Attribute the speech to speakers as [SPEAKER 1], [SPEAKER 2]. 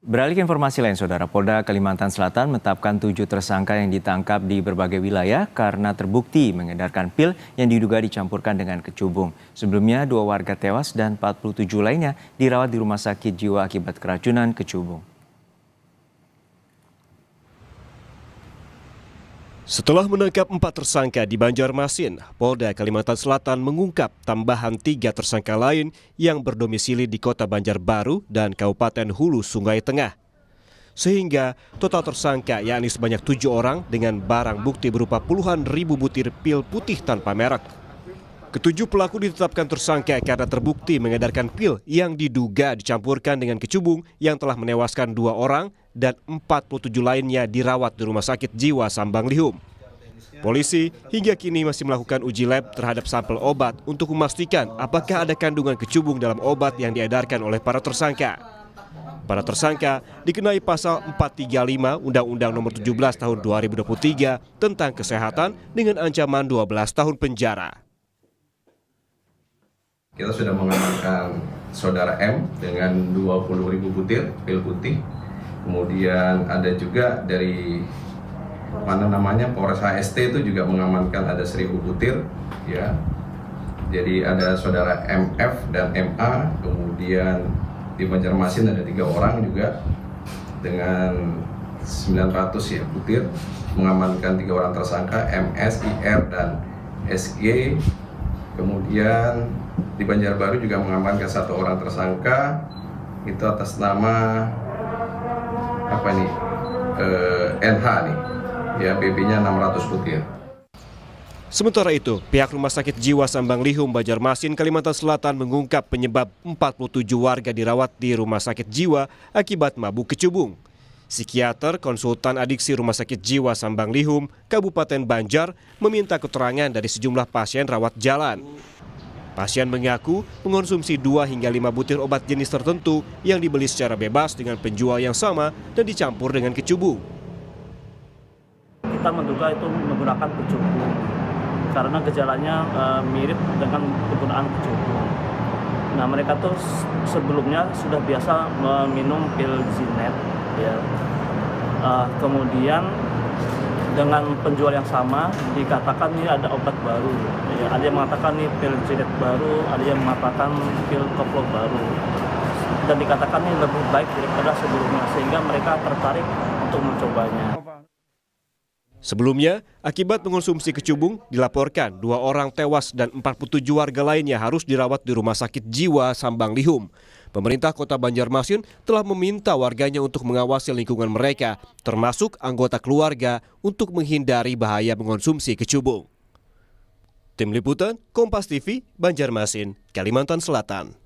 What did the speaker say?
[SPEAKER 1] Beralih ke informasi lain, Saudara, Polda Kalimantan Selatan menetapkan 7 tersangka yang ditangkap di berbagai wilayah karena terbukti mengedarkan pil yang diduga dicampurkan dengan kecubung. Sebelumnya, 2 warga tewas dan 47 lainnya dirawat di rumah sakit jiwa akibat keracunan kecubung.
[SPEAKER 2] Setelah menangkap 4 tersangka di Banjarmasin, Polda Kalimantan Selatan mengungkap tambahan 3 tersangka lain yang berdomisili di Kota Banjarbaru dan Kabupaten Hulu Sungai Tengah. Sehingga total tersangka yakni sebanyak 7 orang dengan barang bukti berupa puluhan ribu butir pil putih tanpa merek. Ketujuh pelaku ditetapkan tersangka karena terbukti mengedarkan pil yang diduga dicampurkan dengan kecubung yang telah menewaskan 2 orang dan 47 lainnya dirawat di Rumah Sakit Jiwa Sambang Lihum. Polisi hingga kini masih melakukan uji lab terhadap sampel obat untuk memastikan apakah ada kandungan kecubung dalam obat yang diedarkan oleh para tersangka. Para tersangka dikenai pasal 435 Undang-Undang Nomor 17 Tahun 2023 tentang kesehatan dengan ancaman 12 tahun penjara.
[SPEAKER 3] Kita sudah mengamankan saudara M dengan 20.000 butir pil putih. Kemudian ada juga dari Polres HST itu juga mengamankan ada 1.000 butir, ya. Jadi ada saudara MF dan MA, kemudian di Banjarmasin ada 3 orang juga dengan 900 ya butir, mengamankan 3 orang tersangka MS, IR dan SG. Kemudian di Banjarbaru juga mengamankan 1 orang tersangka itu atas nama NH nih, ya, BB-nya 600 butir.
[SPEAKER 2] Sementara itu, pihak Rumah Sakit Jiwa Sambang Lihum Banjarmasin, Kalimantan Selatan mengungkap penyebab 47 warga dirawat di Rumah Sakit Jiwa akibat mabuk kecubung. Psikiater konsultan adiksi Rumah Sakit Jiwa Sambang Lihum, Kabupaten Banjar, meminta keterangan dari sejumlah pasien rawat jalan. Pasien mengaku mengonsumsi 2 hingga 5 butir obat jenis tertentu yang dibeli secara bebas dengan penjual yang sama dan dicampur dengan kecubung.
[SPEAKER 4] Kita menduga itu menggunakan kecubung karena gejalanya mirip dengan penggunaan kecubung. Nah, mereka tuh sebelumnya sudah biasa meminum pil Zinet, ya. Kemudian dengan penjual yang sama dikatakan ini ada obat baru, ya. Ada yang mengatakan ini pil Zinet baru, ada yang mengatakan pil koplo baru, dan dikatakan ini lebih baik daripada sebelumnya, sehingga mereka tertarik untuk mencobanya.
[SPEAKER 2] Sebelumnya, akibat mengonsumsi kecubung, dilaporkan 2 orang tewas dan 47 warga lainnya harus dirawat di Rumah Sakit Jiwa Sambang Lihum. Pemerintah Kota Banjarmasin telah meminta warganya untuk mengawasi lingkungan mereka, termasuk anggota keluarga, untuk menghindari bahaya mengonsumsi kecubung. Tim Liputan, Kompas TV, Banjarmasin, Kalimantan Selatan.